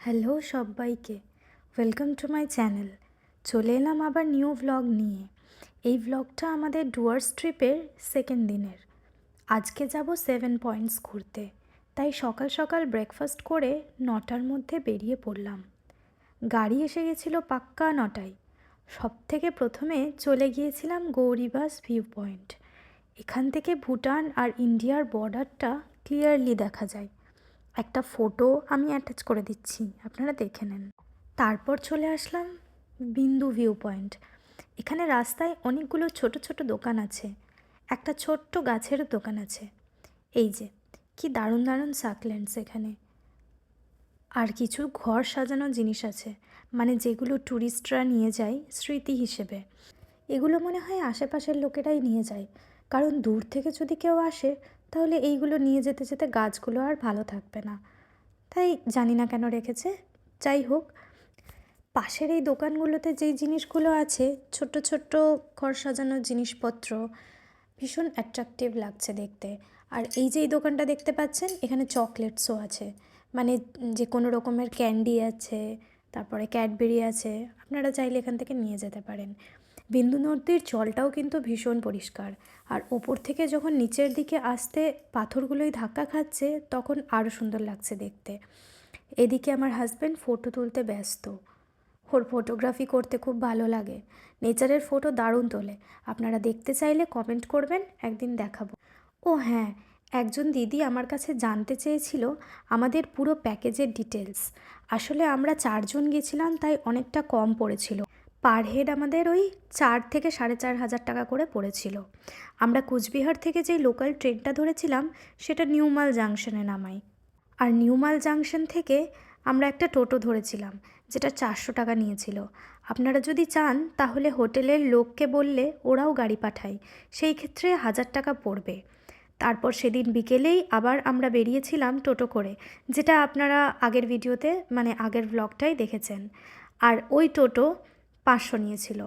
Hello সবাইকে, welcome to my channel. চলে এলাম আবার নিউ ভ্লগ নিয়ে। এই ভ্লগটা আমাদের ডুয়ার্স ট্রিপের সেকেন্ড দিনের। আজকে যাব 7 পয়েন্টস ঘুরতে, তাই সকাল সকাল ব্রেকফাস্ট করে 9টার মধ্যে বেরিয়ে পড়লাম। গাড়ি এসে গেছিলো পাক্কা 9টায়। থেকে প্রথমে চলে গিয়েছিলাম গৌরীবাস ভিউ পয়েন্ট। এখান থেকে ভুটান আর ইন্ডিয়ার বর্ডারটা ক্লিয়ারলি দেখা যায়। একটা ফটো আমি অ্যাটাচ করে দিচ্ছি, আপনারা দেখে নেন। তারপর চলে আসলাম বিন্দু ভিউ পয়েন্ট। এখানে রাস্তায় অনেকগুলো ছোট ছোট দোকান আছে, একটা ছোট্ট গাছের দোকান আছে। এই যে কি দারুণ দারুণ সাকলেন্টস এখানে। আর কিছু ঘর সাজানো জিনিস আছে, মানে যেগুলো ট্যুরিস্টরা নিয়ে যায় স্মৃতি হিসেবে। এগুলো মনে হয় আশেপাশের লোকেরাই নিয়ে যায়, কারণ দূর থেকে যদি কেউ আসে তাহলে এইগুলো নিয়ে যেতে যেতে গাছগুলো আর ভালো থাকবে না, তাই জানি না কেন রেখেছে। যাই হোক, পাশের এই দোকানগুলোতে যেই জিনিসগুলো আছে, ছোট্ট ছোট্ট ঘর সাজানোর জিনিসপত্র, ভীষণ অ্যাট্রাকটিভ লাগছে দেখতে। আর এই যে এই দোকানটা দেখতে পাচ্ছেন, এখানে চকলেটসও আছে, মানে যে কোনো রকমের ক্যান্ডি আছে, তারপরে ক্যাডবেরি আছে, আপনারা চাইলে এখান থেকে নিয়ে যেতে পারেন। বিন্দু নদীর জলটাও কিন্তু ভীষণ পরিষ্কার, আর ওপর থেকে যখন নিচের দিকে আসতে পাথরগুলোই ধাক্কা খাচ্ছে তখন আরও সুন্দর লাগছে দেখতে। এদিকে আমার হাজব্যান্ড ফটো তুলতে ব্যস্ত। ওর ফটোগ্রাফি করতে খুব ভালো লাগে, নেচারের ফটো দারুণ তোলে। আপনারা দেখতে চাইলে কমেন্ট করবেন, একদিন দেখাবো। ও হ্যাঁ, একজন দিদি আমার কাছে জানতে চেয়েছিল আমাদের পুরো প্যাকেজের ডিটেলস। আসলে আমরা 4জন গেছিলাম, তাই অনেকটা কম পড়েছিল। পার হেড আমাদের ওই 4 থেকে 4,500 টাকা করে পড়েছিল। আমরা কুচবিহার থেকে যেই লোকাল ট্রেনটা ধরেছিলাম সেটা নিউমাল জাংশনে নামাই, আর নিউমাল জাংশন থেকে আমরা একটা টোটো ধরেছিলাম, যেটা 400 টাকা নিয়েছিল। আপনারা যদি চান তাহলে হোটেলের লোককে বললে ওরাও গাড়ি পাঠায়, সেই ক্ষেত্রে 1000 টাকা পড়বে। তারপর সেদিন বিকেলেই আবার আমরা বেরিয়েছিলাম টোটো করে, যেটা আপনারা আগের ভিডিওতে, মানে আগের ব্লগটাই দেখেছেন। আর ওই টোটো 500 নিয়েছিল।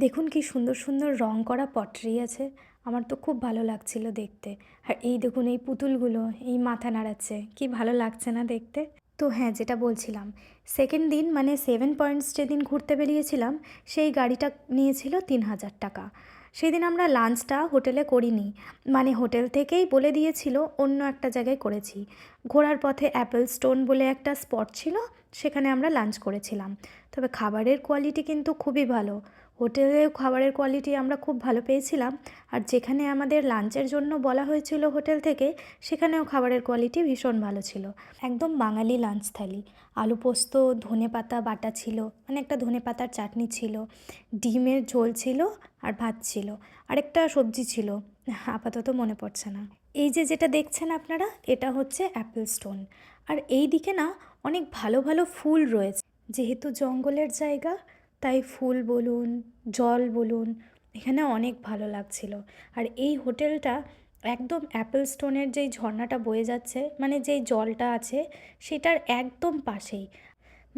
দেখুন কি সুন্দর সুন্দর রং করা পটরি আছে, আমার তো খুব ভালো লাগছিল দেখতে। আর এই দেখুন এই পুতুলগুলো এই মাথা নাড়াচ্ছে, কি ভালো লাগছে না দেখতে। তো হ্যাঁ, যেটা বলছিলাম, সেকেন্ড দিন মানে 7 পয়েন্টস যেদিন ঘুরতে বেরিয়েছিলাম, সেই গাড়িটা নিয়েছিল 3,000 টাকা। সেদিন আমরা লাঞ্চটা হোটেলে করিনি, মানে হোটেল থেকেই বলে দিয়েছিল অন্য একটা জায়গায় করেছি। ঘোরার পথে অ্যাপেল স্টোন বলে একটা স্পট ছিল, সেখানে আমরা লাঞ্চ করেছিলাম। তবে খাবারের কোয়ালিটি কিন্তু খুবই ভালো। হোটেলে খাবারের কোয়ালিটি আমরা খুব ভালো পেয়েছিলাম। আর যেখানে আমাদের লাঞ্চের জন্য বলা হয়েছিল হোটেল থেকে, সেখানেও খাবারের কোয়ালিটি ভীষণ ভালো ছিল। একদম বাঙালি লাঞ্চ থালি। আলু পোস্ত, ধনেপাতা বাটা ছিল, মানে একটা ধনেপাতার চাটনি ছিল, ডিমের ঝোল ছিল, আর ভাত ছিল, আরেকটা সবজি ছিল, আপাতত মনে পড়ছে না। এই যে যেটা দেখছেন আপনারা, এটা হচ্ছে অ্যাপেল স্টোন। আর এই দিকে না অনেক ভালো ভালো ফুল রয়েছে, যেহেতু জঙ্গলের জায়গা, তাই ফুল বলুন, জল বলুন, এখানে অনেক ভালো লাগছিল। আর এই হোটেলটা একদম অ্যাপেল স্টোনের যেই ঝর্ণাটা বয়ে যাচ্ছে, মানে যেই জলটা আছে, সেটার একদম পাশেই।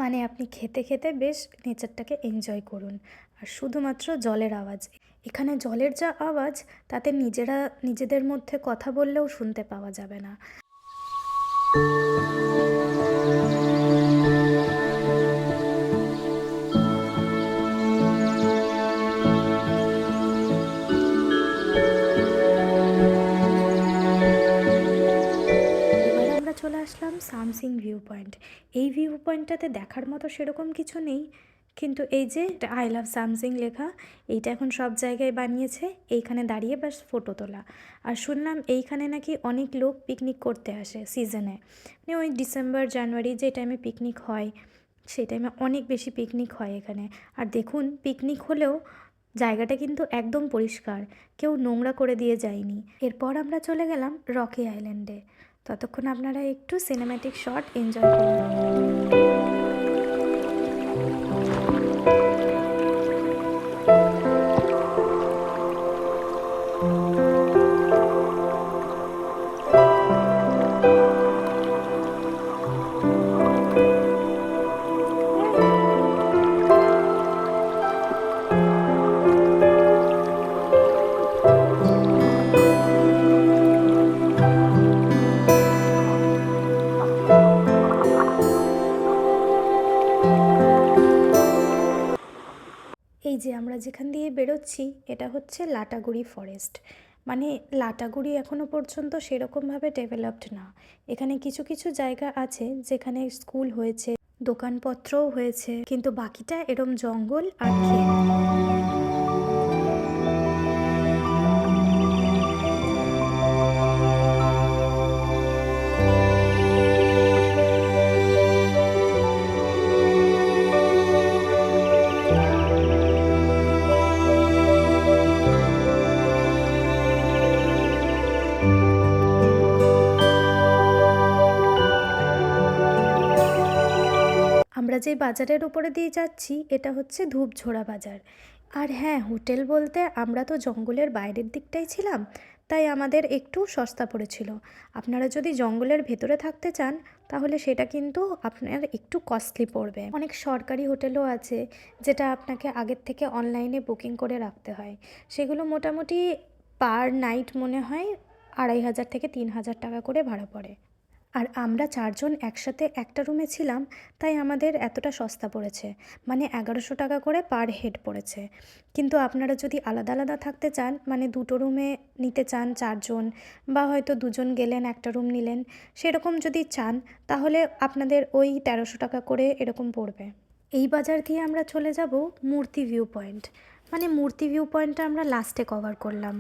মানে আপনি খেতে খেতে বেশ নেচারটাকে এনজয় করুন। আর শুধুমাত্র জলের আওয়াজ, এখানে জলের যা আওয়াজ, তাতে নিজেদের মধ্যে কথা বললেও শুনতে পাওয়া যাবে না। চলে আসলাম সামসিং ভিউ পয়েন্ট। এই ভিউ পয়েন্টটাতে দেখার মতো সেরকম কিছু নেই, কিন্তু এই যে আই লাভ সামসিং লেখা, এইটা এখন সব জায়গায় বানিয়েছে। এইখানে দাঁড়িয়ে ব্যাস ফটো তোলা। আর শুনলাম এইখানে নাকি অনেক লোক পিকনিক করতে আসে সিজনে, মানে ওই ডিসেম্বর জানুয়ারি যে টাইমে পিকনিক হয়, সেই টাইমে অনেক বেশি পিকনিক হয় এখানে। আর দেখুন, পিকনিক হলেও জায়গাটা কিন্তু একদম পরিষ্কার, কেউ নোংরা করে দিয়ে যায়নি। এরপর আমরা চলে গেলাম রকি আইল্যান্ডে। ততক্ষণ আপনারা একটু সিনেম্যাটিক শট এনজয় করুন। এই যে আমরা যেখান দিয়ে বেরোচ্ছি এটা হচ্ছে লাটাগুড়ি ফরেস্ট। মানে লাটাগুড়ি এখনও পর্যন্ত সেরকমভাবে ডেভেলপড না। এখানে কিছু কিছু জায়গা আছে যেখানে স্কুল হয়েছে, দোকানপত্রও হয়েছে, কিন্তু বাকিটা এরম জঙ্গল আর ক্ষেত। আমরা যে বাজারের উপরে দিয়ে যাচ্ছি এটা হচ্ছে ধূপঝোড়া বাজার। আর হ্যাঁ, হোটেল বলতে আমরা তো জঙ্গলের বাইরের দিকটাই ছিলাম, তাই আমাদের একটু সস্তা পড়েছিল। আপনারা যদি জঙ্গলের ভেতরে থাকতে চান তাহলে সেটা কিন্তু আপনার একটু কস্টলি পড়বে। অনেক সরকারি হোটেলও আছে যেটা আপনাকে আগের থেকে অনলাইনে বুকিং করে রাখতে হয়। সেগুলো মোটামুটি পার নাইট মনে হয় 2500 থেকে 3000 টাকা করে ভাড়া পড়ে। আর আমরা 4 জন একসাথে একটা রুমে ছিলাম, তাই আমাদের এতটা সস্তা পড়েছে, মানে 1100 টাকা করে পার হেড পড়েছে। কিন্তু আপনারা যদি আলাদা আলাদা থাকতে চান, মানে দুটো রুমে নিতে চান 4 জন, বা হয়তো 2 জন গেলেন একটা রুম নিলেন, সেরকম যদি চান তাহলে আপনাদের ওই 1300 টাকা করে এরকম পড়বে। এই বাজার দিয়ে আমরা চলে যাব মূর্তি ভিউ পয়েন্ট। মানে মূর্তি ভিউ পয়েন্টটা আমরা লাস্টে কভার করলাম,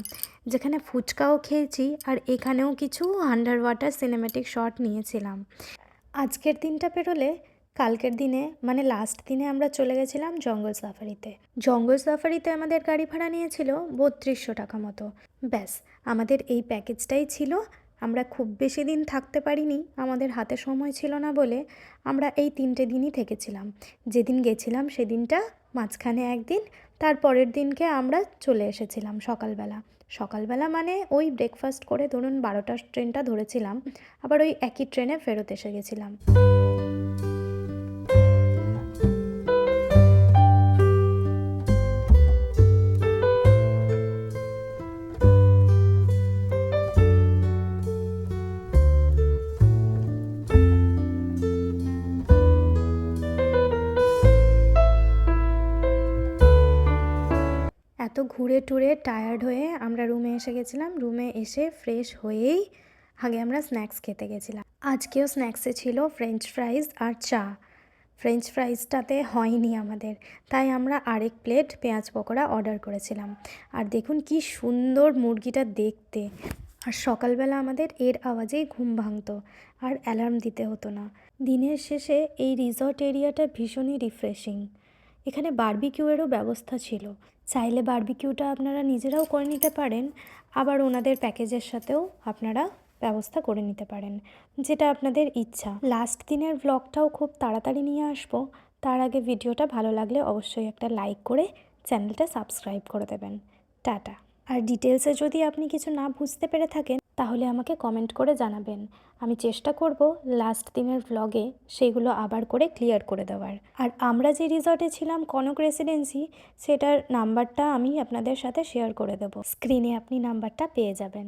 যেখানে ফুচকাও খেয়েছি আর এখানেও কিছু আন্ডার ওয়াটার সিনেম্যাটিক শট নিয়েছিলাম। আজকের দিনটা পেরোলে কালকের দিনে মানে লাস্ট দিনে আমরা চলে গেছিলাম জঙ্গল সাফারিতে। জঙ্গল সাফারিতে আমাদের গাড়ি ভাড়া নিয়েছিল 3200 টাকা মতো। ব্যাস, আমাদের এই প্যাকেজটাই ছিল। আমরা খুব বেশি দিন থাকতে পারিনি, আমাদের হাতে সময় ছিল না বলে আমরা এই 3টে দিনই থেকেছিলাম। যেদিন গেছিলাম সেদিনটা মাঝখানে একদিন, তারপরের দিনকে আমরা চলে এসেছিলাম সকালবেলা। সকালবেলা মানে ওই ব্রেকফাস্ট করে ধরুন 12টার ট্রেনটা ধরেছিলাম, আবার ওই একই ট্রেনে ফেরত এসে গেছিলাম। এত ঘুরে টুরে টায়ার্ড হয়ে আমরা রুমে এসে গেছিলাম। রুমে এসে ফ্রেশ হয়েই আগে আমরা স্ন্যাক্স খেতে গেছিলাম। আজকেও স্ন্যাক্সে ছিল ফ্রেঞ্চ ফ্রাইজ আর চা। ফ্রেঞ্চ ফ্রাইজটাতে হয়নি আমাদের, তাই আমরা আরেক প্লেট পেঁয়াজ পকোড়া অর্ডার করেছিলাম। আর দেখুন কি সুন্দর মুরগিটা দেখতে। আর সকালবেলা আমাদের এর আওয়াজেই ঘুম ভাঙতো, আর অ্যালার্ম দিতে হতো না। দিনের শেষে এই রিসর্ট এরিয়াটা ভীষণই রিফ্রেশিং। এখানে বারবিকিউয়েরও ব্যবস্থা ছিল, চাইলে বারবিকিউটা আপনারা নিজেরাও করে নিতে পারেন, আবার ওনাদের প্যাকেজের সাথেও আপনারা ব্যবস্থা করে নিতে পারেন, যেটা আপনাদের ইচ্ছা। লাস্ট দিনের ব্লগটাও খুব তাড়াতাড়ি নিয়ে আসবো। তার আগে ভিডিওটা ভালো লাগলে অবশ্যই একটা লাইক করে চ্যানেলটা সাবস্ক্রাইব করে দেবেন। টাটা। আর ডিটেলসে যদি আপনি কিছু না বুঝতে পেরে থাকেন তাহলে আমাকে কমেন্ট করে জানাবেন। আমি চেষ্টা করব লাস্ট দিনের ভ্লগে সেইগুলো আবার করে ক্লিয়ার করে দেওয়ার। আর আমরা যে রিসর্টে ছিলাম কনক রেসিডেন্সি, সেটার নাম্বারটা আমি আপনাদের সাথে শেয়ার করে দেবো। স্ক্রিনে আপনি নাম্বারটা পেয়ে যাবেন।